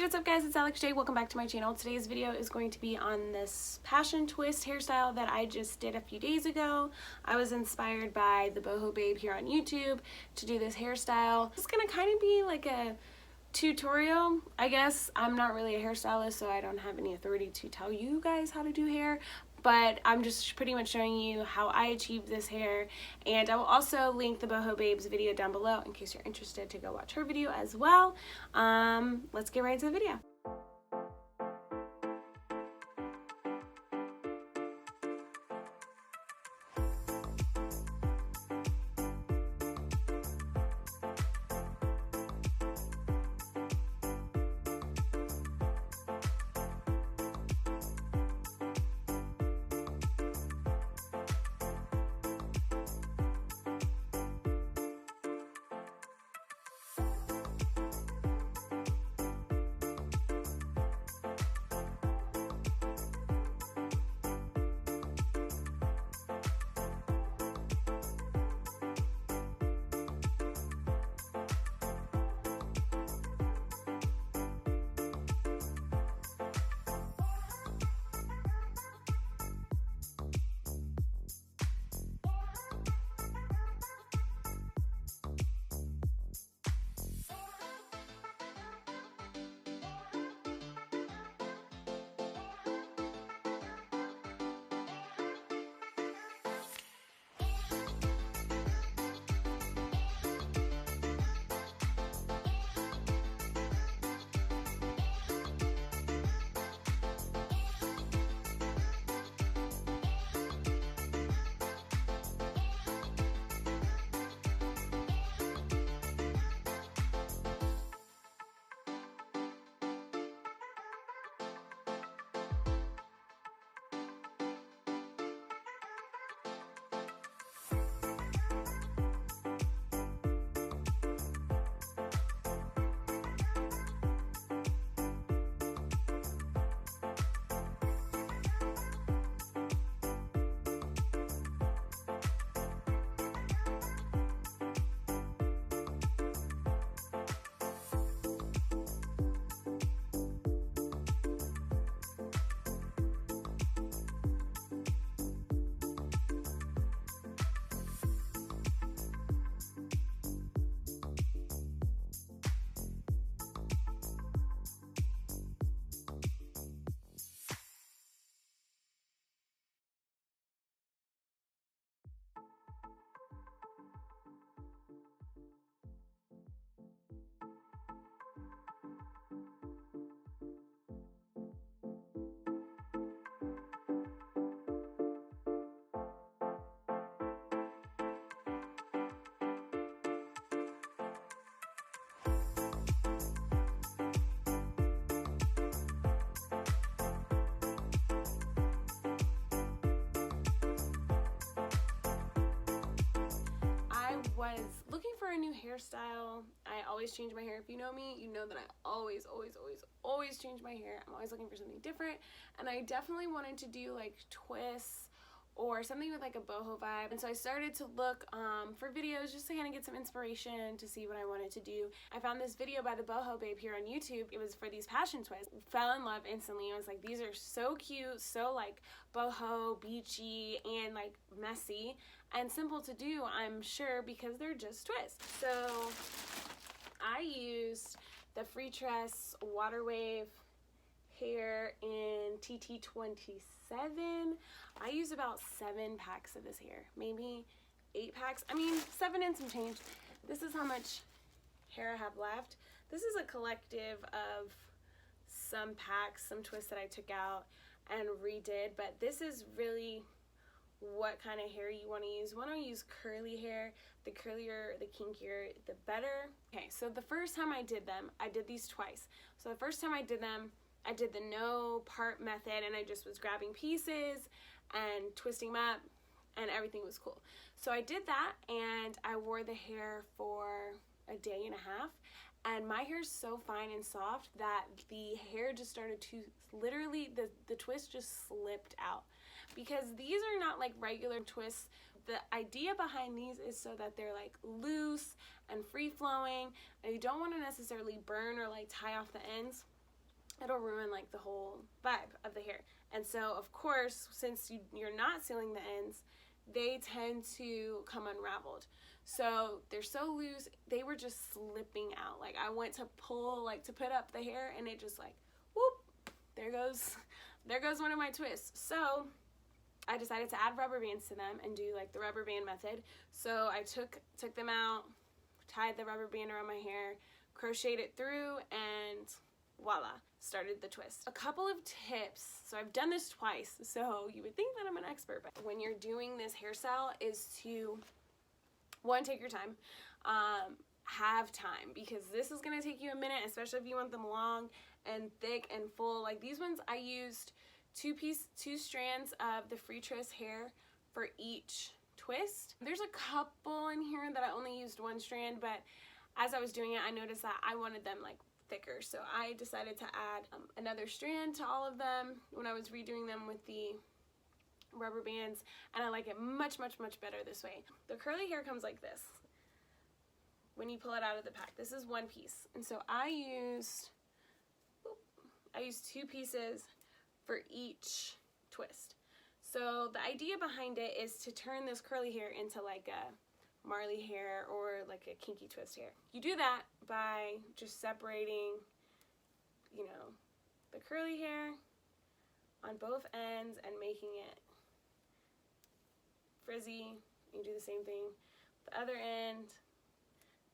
what's up guys, it's CROCHET. Welcome back to my channel. Today's video is going to be on this passion twist hairstyle that I just did a few days ago. I was inspired by the Boho babe here on YouTube to do this hairstyle. It's gonna kind of be like a tutorial, I guess. I'm not really a hairstylist, so I don't have any authority to tell you guys how to do hair, but I'm just pretty much showing you how I achieved this hair. And I will also link the Boho Babe's video down below in case you're interested to go watch her video as well. Let's get right into the video. Was looking for a new hairstyle. I always change my hair. If you know me, you know that I always change my hair. I'm always looking for something different, and I definitely wanted to do like twists or something with like a boho vibe. And so I started to look for videos just to kind of get some inspiration to see what I wanted to do. I found this video by the Boho babe here on YouTube. It was for these passion twists. Fell in love instantly. I was like, these are so cute, so like boho, beachy, and like messy and simple to do, I'm sure, because they're just twists. So I used the Freetress Water Wave hair in TT27. I use about 7 packs of this hair, maybe 8 packs. I mean, 7 and some change. This is how much hair I have left. This is a collective of some packs, some twists that I took out and redid, but this is really what kind of hair you want to use. You want to use curly hair. The curlier, the kinkier, the better. Okay, so the first time I did them, I did these twice. So the first time I did them, I did the no part method, and I just was grabbing pieces and twisting them up, and everything was cool. So I did that, and I wore the hair for a day and a half, and my hair is so fine and soft that the hair just started to literally, the twist just slipped out. Because these are not like regular twists. The idea behind these is so that they're like loose and free flowing, and you don't want to necessarily burn or like tie off the ends. it'll ruin like the whole vibe of the hair. And so of course, since you're not sealing the ends, they tend to come unraveled. So they're so loose, they were just slipping out. Like I went to pull, like to put up the hair, and it just like, whoop, there goes one of my twists. So I decided to add rubber bands to them and do like the rubber band method. So I took them out, tied the rubber band around my hair, crocheted it through, and voila, started the twist. A couple of tips. So I've done this twice, so you would think that I'm an expert, but when you're doing this hairstyle is to, one, take your time, have time, because this is gonna take you a minute, especially if you want them long and thick and full. Like these ones, I used two strands of the Freetress hair for each twist. There's a couple in here that I only used one strand, but as I was doing it, I noticed that I wanted them like thicker, so I decided to add another strand to all of them when I was redoing them with the rubber bands, and I like it much, much, much better this way. The curly hair comes like this when you pull it out of the pack. This is one piece, and so I used 2 pieces for each twist. So the idea behind it is to turn this curly hair into like a Marley hair or like a kinky twist hair. You do that by just separating, you know, the curly hair on both ends and making it frizzy. You do the same thing the other end.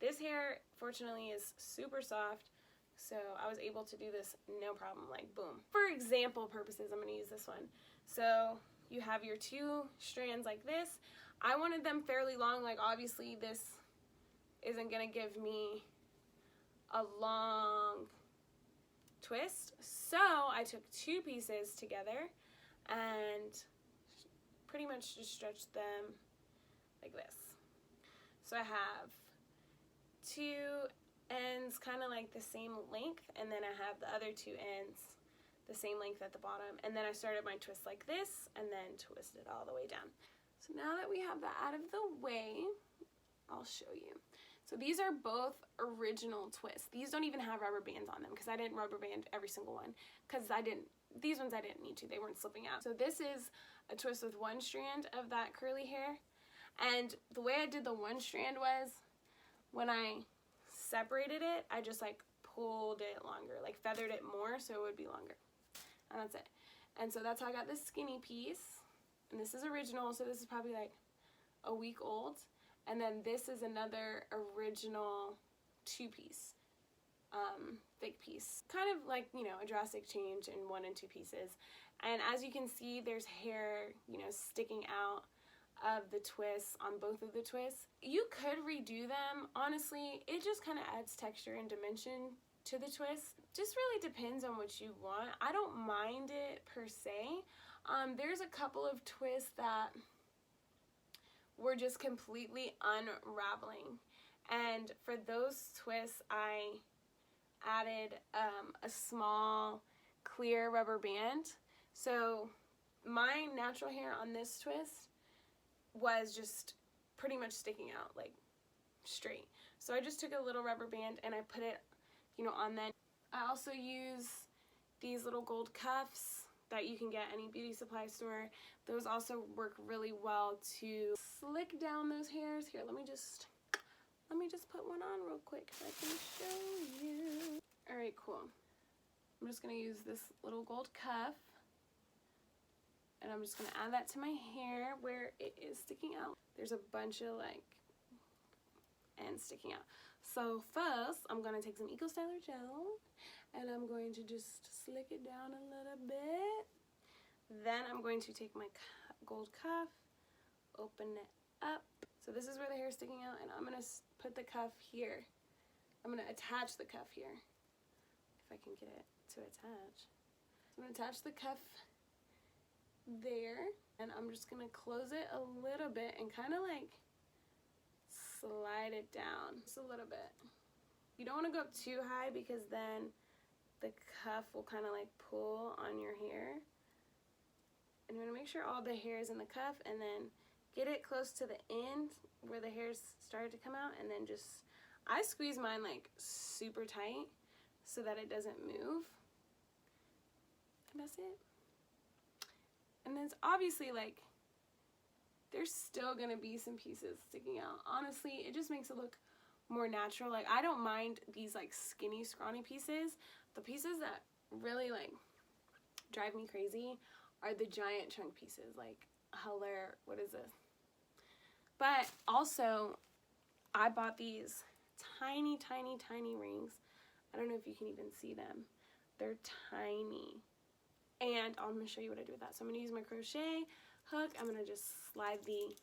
This hair fortunately is super soft, so I was able to do this no problem, like boom. For example purposes, I'm going to use this one. So you have your 2 strands like this. I wanted them fairly long. Like obviously this isn't going to give me a long twist, so I took 2 pieces together and pretty much just stretched them like this. So I have 2 ends kind of like the same length, and then I have the other 2 ends the same length at the bottom, and then I started my twist like this and then twisted all the way down. So now that we have that out of the way, I'll show you. So these are both original twists. These don't even have rubber bands on them because I didn't rubber band every single one, because these ones I didn't need to, they weren't slipping out. So this is a twist with 1 strand of that curly hair, and the way I did the 1 strand was when I separated it, I just like pulled it longer, like feathered it more so it would be longer, and that's it. And so that's how I got this skinny piece, and this is original, so this is probably like a week old. And then this is another original 2-piece, thick piece. Kind of like, you know, a drastic change in 1 and 2 pieces. And as you can see, there's hair, you know, sticking out of the twists on both of the twists. You could redo them. Honestly, it just kind of adds texture and dimension to the twist. Just really depends on what you want. I don't mind it per se. There's a couple of twists that were just completely unraveling, and for those twists I added a small clear rubber band. So my natural hair on this twist was just pretty much sticking out like straight, so I just took a little rubber band and I put it, you know, on then. I also use these little gold cuffs that you can get at any beauty supply store. Those also work really well to slick down those hairs. Here, let me just put one on real quick so I can show you. Alright, cool. I'm just going to use this little gold cuff, and I'm just going to add that to my hair where it is sticking out. There's a bunch of like ends sticking out. So first, I'm going to take some Eco Styler gel, and I'm going to just slick it down a little bit. Then I'm going to take my gold cuff, open it up. So this is where the hair is sticking out, and I'm going to put the cuff here. I'm going to attach the cuff here, if I can get it to attach. I'm going to attach the cuff there, and I'm just going to close it a little bit and kind of like slide it down just a little bit. You don't want to go up too high because then the cuff will kind of like pull on your hair. And you want to make sure all the hair is in the cuff, and then get it close to the end where the hairs started to come out, and then I squeeze mine like super tight so that it doesn't move. that's it. And then it's obviously like, there's still gonna be some pieces sticking out. Honestly, it just makes it look more natural. Like, I don't mind these like skinny, scrawny pieces. The pieces that really like drive me crazy are the giant chunk pieces. Like, what is this? But also, I bought these tiny, tiny, tiny rings. I don't know if you can even see them. They're tiny. And I'm going to show you what I do with that. So I'm going to use my crochet hook. I'm going to just slide the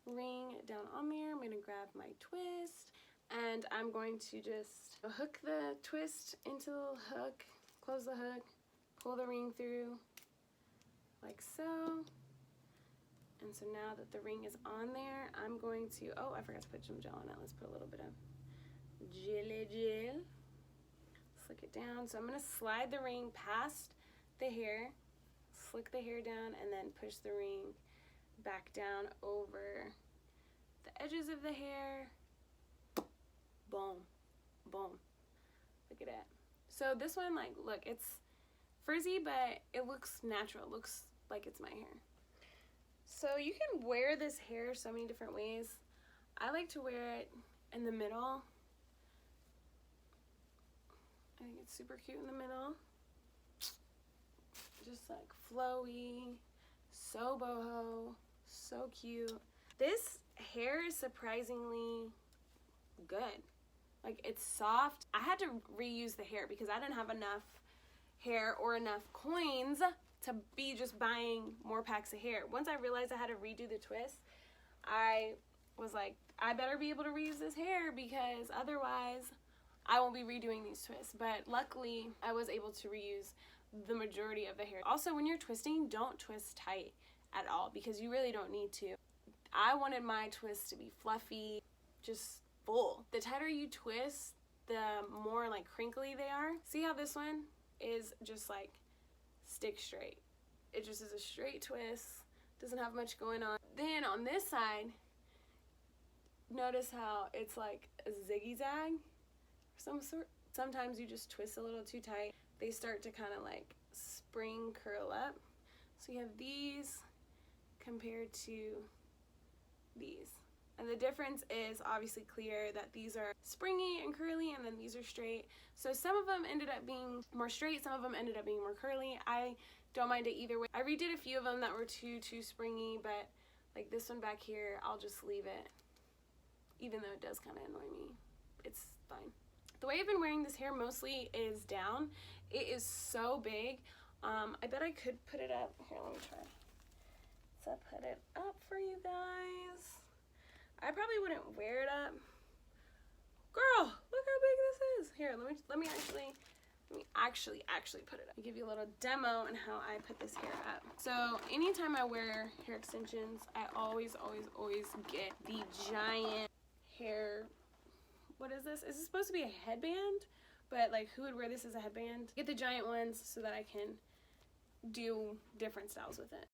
ring down on there. I'm going to grab my twist. And I'm going to just hook the twist into the hook, close the hook, pull the ring through like so. And so now that the ring is on there, I'm going to, oh, I forgot to put some gel on it. Let's put a little bit of gel. Slick it down. So I'm going to slide the ring past the hair, slick the hair down, and then push the ring back down over the edges of the hair. Boom, boom. Look at that. So this one, like, look, it's frizzy, but it looks natural. It looks like it's my hair. So you can wear this hair so many different ways. I like to wear it in the middle. I think it's super cute in the middle. Just like flowy, so boho, so cute. This hair is surprisingly good. Like, it's soft. I had to reuse the hair because I didn't have enough hair or enough coins to be just buying more packs of hair. Once I realized I had to redo the twist, I was like, I better be able to reuse this hair because otherwise I won't be redoing these twists. But luckily, I was able to reuse the majority of the hair. Also, when you're twisting, don't twist tight at all because you really don't need to. I wanted my twists to be fluffy, just full. The tighter you twist, the more like crinkly they are. See how this one is just like stick straight. It just is a straight twist, doesn't have much going on. Then on this side, notice how it's like a ziggy-zag of some sort. Sometimes you just twist a little too tight. They start to kind of like spring curl up. So you have these compared to these. And the difference is obviously clear that these are springy and curly and then these are straight. So some of them ended up being more straight, some of them ended up being more curly. I don't mind it either way. I redid a few of them that were too springy, but like this one back here, I'll just leave it. Even though it does kind of annoy me, it's fine. The way I've been wearing this hair mostly is down. It is so big. I bet I could put it up. Here, let me try. So put it up for you guys. I probably wouldn't wear it up. Girl, look how big this is. Here, let me actually put it up. I'll give you a little demo on how I put this hair up. So anytime I wear hair extensions, I always get the giant hair. What is this? Is this supposed to be a headband? But like, who would wear this as a headband? Get the giant ones so that I can do different styles with it.